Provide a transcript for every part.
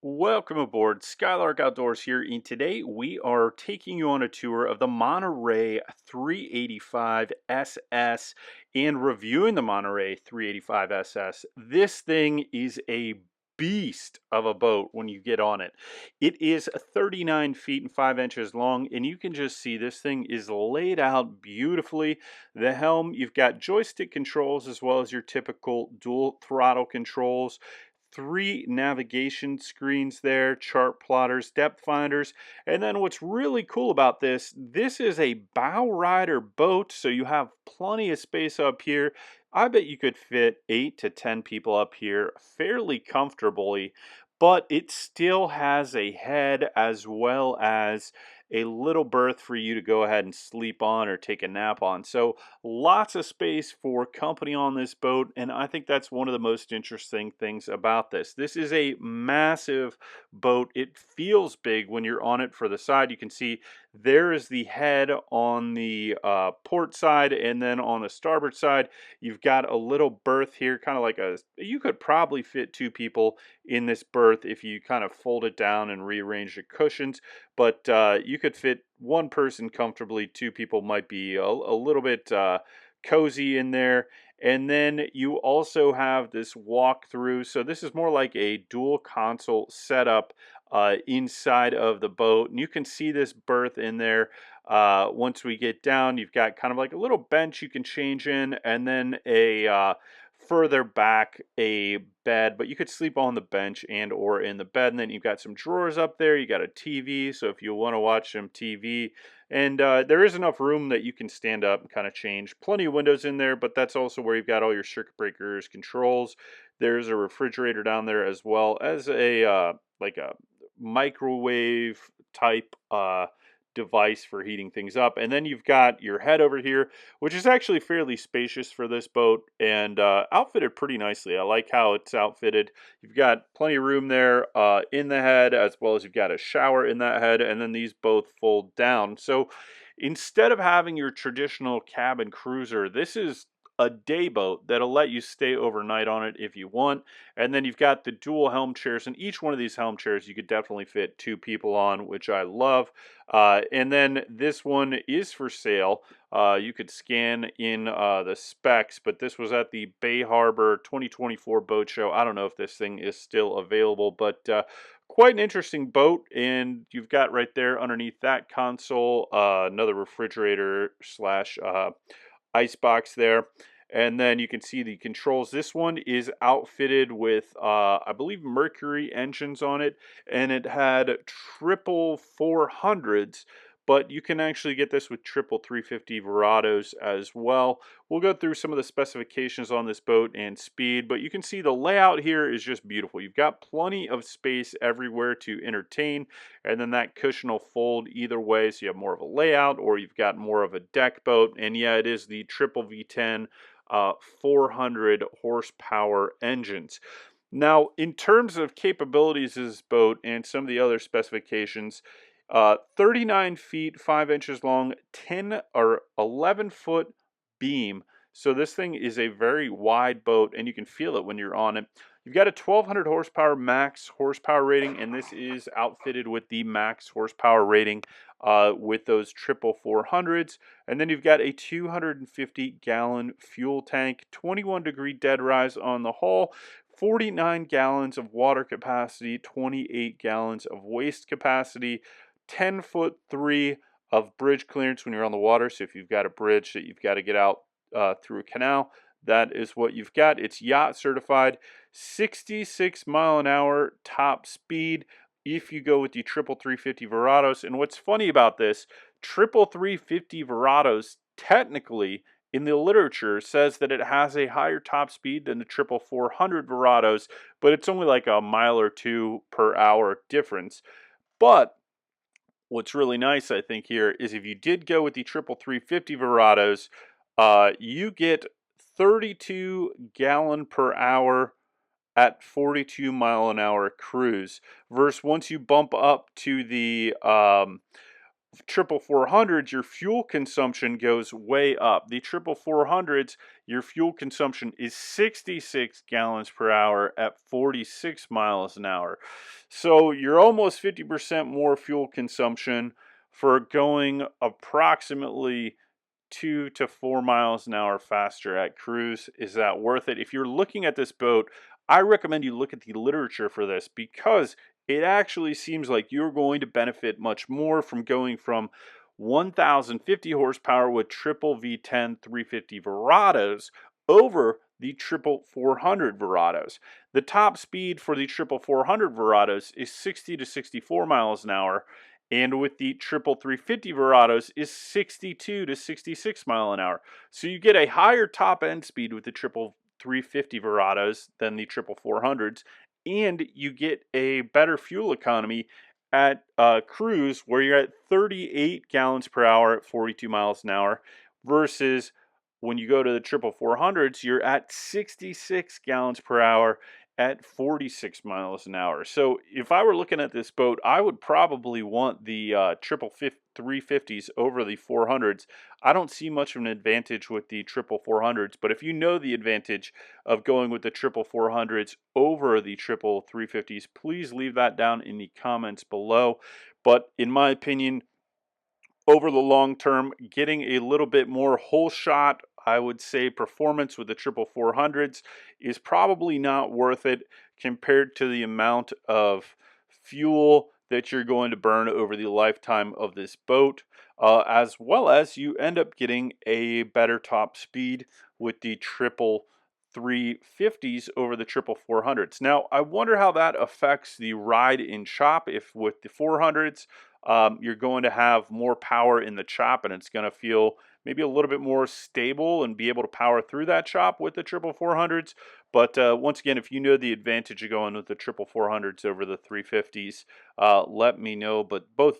Welcome aboard Skylark Outdoors here, and today we are taking you on a tour of the Monterey 385 SS and reviewing the Monterey 385 SS. This thing is a beast of a boat when you get on it. It is 39 feet and 5 inches long, and you can just see this thing is laid out beautifully. The helm, you've got joystick controls as well as your typical dual throttle controls, three navigation screens there, chart plotters, depth finders. And then what's really cool about this is a bow rider boat, so you have plenty of space up here. I bet you could fit 8 to 10 people up here fairly comfortably, but it still has a head as well as a little berth for you to go ahead and sleep on or take a nap on. So lots of space for company on this boat, and I think that's one of the most interesting things about this. This is a massive boat. It feels big when you're on it for the side. You can see there is the head on the port side, and then on the starboard side, you've got a little berth here, kind of like you could probably fit two people in this berth if you kind of fold it down and rearrange the cushions, but you could fit one person comfortably. Two people might be a little bit cozy in there. And then you also have this walkthrough. So this is more like a dual console setup inside of the boat. And you can see this berth in there. Once we get down, you've got kind of like a little bench you can change in, and then a further back a bed, but you could sleep on the bench and or in the bed. And then you've got some drawers up there. You got a TV, so if you want to watch some TV, and there is enough room that you can stand up and kind of change. Plenty of windows in there, but that's also where you've got all your circuit breakers, controls. There's a refrigerator down there as well as a like a microwave type device for heating things up. And then you've got your head over here, which is actually fairly spacious for this boat and outfitted pretty nicely. I like how it's outfitted. You've got plenty of room there in the head, as well as you've got a shower in that head, and then these both fold down. So instead of having your traditional cabin cruiser, this is a day boat that'll let you stay overnight on it if you want. And then you've got the dual helm chairs, and each one of these helm chairs you could definitely fit two people on, which I love. And then this one is for sale. You could scan in the specs, but this was at the Bay Harbor 2024 boat show. I don't know if this thing is still available, but quite an interesting boat. And you've got right there underneath that console another refrigerator slash ice box there. And then you can see the controls. This one is outfitted with, I believe, Mercury engines on it, and it had triple 400s, but you can actually get this with triple 350 Verados as well. We'll go through some of the specifications on this boat and speed, but you can see the layout here is just beautiful. You've got plenty of space everywhere to entertain, and then that cushion will fold either way, so you have more of a layout, or you've got more of a deck boat. And yeah, it is the triple V10 400 horsepower engines. Now, in terms of capabilities of this boat and some of the other specifications, 39 feet 5 inches long, 10 or 11-foot beam. So this thing is a very wide boat, and you can feel it when you're on it. You've got a 1200 horsepower max horsepower rating, and this is outfitted with the max horsepower rating with those triple 400s. And then you've got a 250-gallon fuel tank, 21-degree dead rise on the hull, 49 gallons of water capacity, 28 gallons of waste capacity, 10-foot 3 of bridge clearance when you're on the water. So if you've got a bridge that you've got to get out through a canal, that is what you've got. It's yacht certified, 66 mile an hour top speed if you go with the triple 350 Verados. And what's funny about this, triple 350 Verados technically in the literature says that it has a higher top speed than the triple 400 Verados, but it's only like a mile or two per hour difference. But what's really nice, I think, here is if you did go with the triple 350 Verados, you get 32 gallon per hour at 42 mile an hour cruise. Versus once you bump up to the triple 400s, your fuel consumption goes way up. The triple 400s, your fuel consumption is 66 gallons per hour at 46 miles an hour. So you're almost 50% more fuel consumption for going approximately 2 to 4 miles an hour faster at cruise. Is that worth it? If you're looking at this boat, I recommend you look at the literature for this, because it actually seems like you're going to benefit much more from going from 1,050 horsepower with triple V10 350 Verados over the triple 400 Verados. The top speed for the triple 400 Verados is 60 to 64 miles an hour, and with the triple 350 Verados is 62 to 66 mile an hour. So you get a higher top end speed with the triple 350 Verados than the triple 400s, and you get a better fuel economy at cruise, where you're at 38 gallons per hour at 42 miles an hour, versus when you go to the triple 400s, you're at 66 gallons per hour at 46 miles an hour. So if I were looking at this boat, I would probably want the triple 350s over the 400s. I don't see much of an advantage with the triple 400s, but if you know the advantage of going with the triple 400s over the triple 350s, please leave that down in the comments below. But in my opinion, over the long term, getting a little bit more whole shot, I would say, performance with the triple 400s is probably not worth it compared to the amount of fuel that you're going to burn over the lifetime of this boat, as well as you end up getting a better top speed with the triple 350s over the triple 400s. Now, I wonder how that affects the ride in chop. If with the 400s, you're going to have more power in the chop, and it's going to feel maybe a little bit more stable and be able to power through that chop with the triple 400s. But once again, if you know the advantage of going with the triple 400s over the 350s, let me know. But both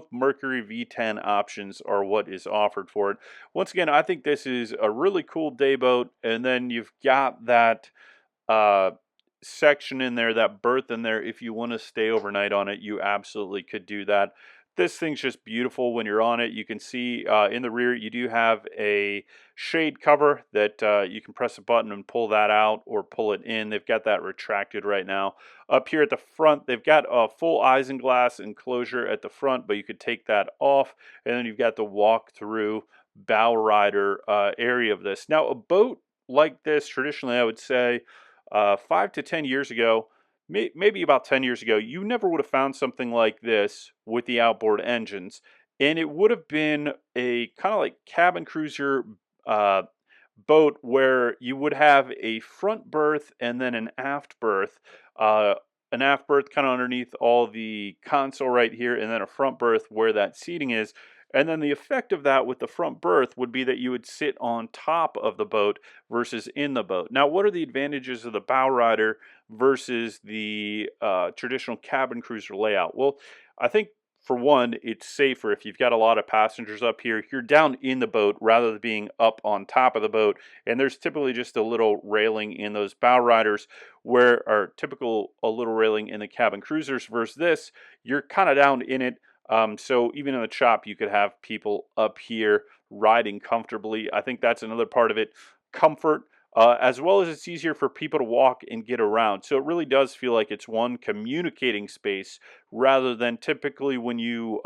Mercury V10 options are what is offered for it. Once again, I think this is a really cool day boat, and then you've got that uh, section in there, that berth in there. If you want to stay overnight on it, you absolutely could do that. This thing's just beautiful when you're on it. You can see in the rear, you do have a shade cover that you can press a button and pull that out or pull it in. They've got that retracted right now. Up here at the front, they've got a full isinglass enclosure at the front, but you could take that off. And then you've got the walk-through bow rider area of this. Now, a boat like this, traditionally, I would say, 5 to 10 years ago, maybe about 10 years ago, you never would have found something like this with the outboard engines. And it would have been a kind of like cabin cruiser uh, boat, where you would have a front berth and then uh, an aft berth kind of underneath all the console right here, and then a front berth where that seating is. And then the effect of that with the front berth would be that you would sit on top of the boat versus in the boat. Now, what are the advantages of the bow rider versus the traditional cabin cruiser layout? Well, I think for one, it's safer if you've got a lot of passengers up here. You're down in the boat rather than being up on top of the boat. And there's typically just a little railing in those bow riders, where are typical a little railing in the cabin cruisers. Versus this, you're kind of down in it. So even in the chop, you could have people up here riding comfortably. I think that's another part of it. Comfort, as well as it's easier for people to walk and get around. So it really does feel like it's one communicating space, rather than typically when you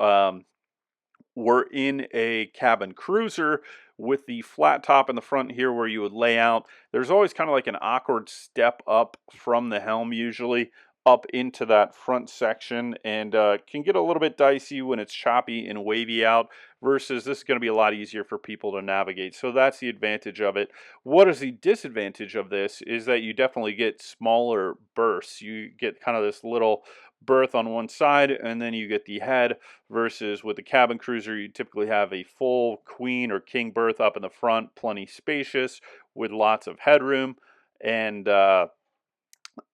were in a cabin cruiser with the flat top in the front here where you would lay out. There's always kind of like an awkward step up from the helm, usually up into that front section, and can get a little bit dicey when it's choppy and wavy out, versus this is going to be a lot easier for people to navigate. So that's the advantage of it. What is the disadvantage of this is that you definitely get smaller berths. You get kind of this little berth on one side, and then you get the head, versus with the cabin cruiser, you typically have a full queen or king berth up in the front, plenty spacious with lots of headroom. And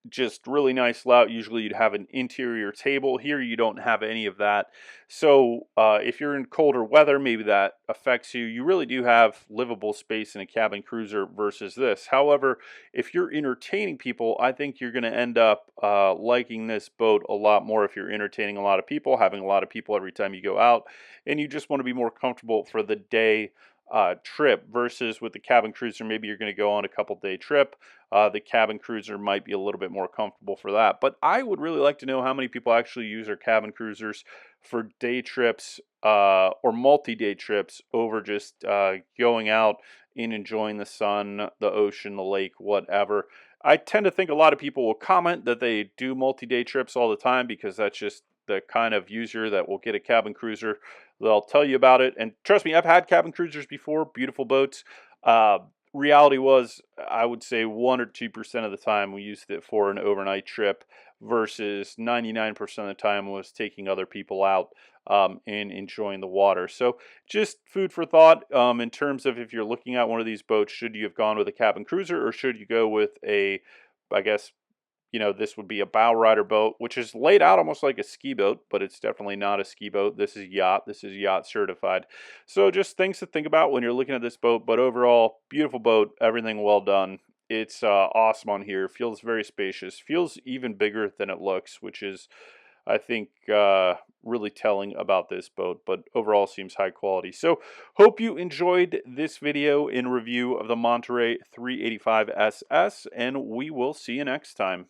Just really nice layout. Usually you'd have an interior table. Here you don't have any of that. So if you're in colder weather, maybe that affects you. You really do have livable space in a cabin cruiser versus this. However, if you're entertaining people, I think you're going to end up liking this boat a lot more if you're entertaining a lot of people, having a lot of people every time you go out, and you just want to be more comfortable for the day trip versus with the cabin cruiser. Maybe you're going to go on a couple day trip. The cabin cruiser might be a little bit more comfortable for that. But I would really like to know how many people actually use their cabin cruisers for day trips or multi-day trips over just going out and enjoying the sun, the ocean, the lake, whatever. I tend to think a lot of people will comment that they do multi-day trips all the time because that's just the kind of user that will get a cabin cruiser. They'll tell you about it. And trust me, I've had cabin cruisers before, beautiful boats. Uh, Reality was, I would say 1 or 2% of the time we used it for an overnight trip versus 99% of the time was taking other people out and enjoying the water. So just food for thought in terms of if you're looking at one of these boats, should you have gone with a cabin cruiser or should you go with a, I guess, this would be a bow rider boat, which is laid out almost like a ski boat, but it's definitely not a ski boat. This is yacht. This is yacht certified. So just things to think about when you're looking at this boat. But overall, beautiful boat. Everything well done. It's awesome on here. Feels very spacious. Feels even bigger than it looks, which is, I think, really telling about this boat. But overall, seems high quality. So hope you enjoyed this video in review of the Monterey 385 SS, and we will see you next time.